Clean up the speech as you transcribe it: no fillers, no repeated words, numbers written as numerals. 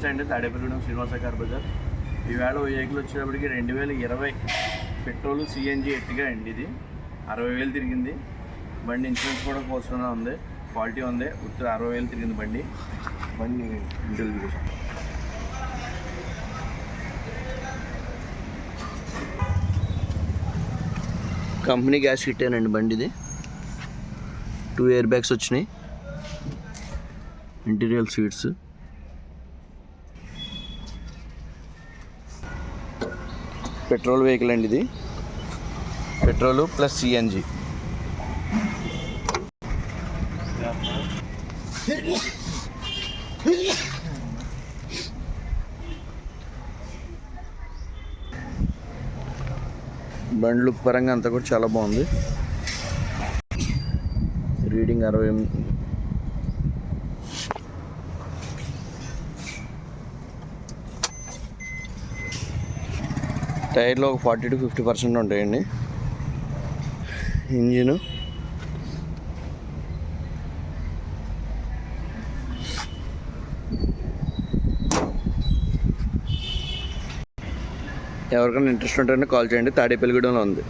నమస్తే అండి. తాడేపల్లిగూడెం శ్రీనివాస కార్ బజార్. ఈవేళ వెహికల్ వచ్చేటప్పటికి 2020 పెట్రోల్ సిఎన్జి ఎట్టిగా అండి. ఇది 60,000 తిరిగింది బండి. ఇన్సూరెన్స్ కూడా పోస్ట్లోనే ఉంది, క్వాలిటీ ఉంది. ఉత్తర 60,000 తిరిగింది బండి. ఇంటికి చూసాం. కంపెనీ గ్యాస్ హిట్టేనండి బండి. ఇది 2 ఎయిర్ బ్యాగ్స్ వచ్చినాయి, ఇంటీరియర్ సీట్స్. పెట్రోల్ వెహికల్ అండి ఇది. Petrol plus CNG. బండి లుక్ పరంగా అంతా కూడా చాలా బాగుంది. రీడింగ్ 60. టైర్లో ఒక 40 to 50% ఉంటాయండి. ఇంజిన్ ఎవరికైనా ఇంట్రెస్ట్ ఉంటే కాల్ చేయండి. తాడేపల్లిగూడెంలో ఉంది.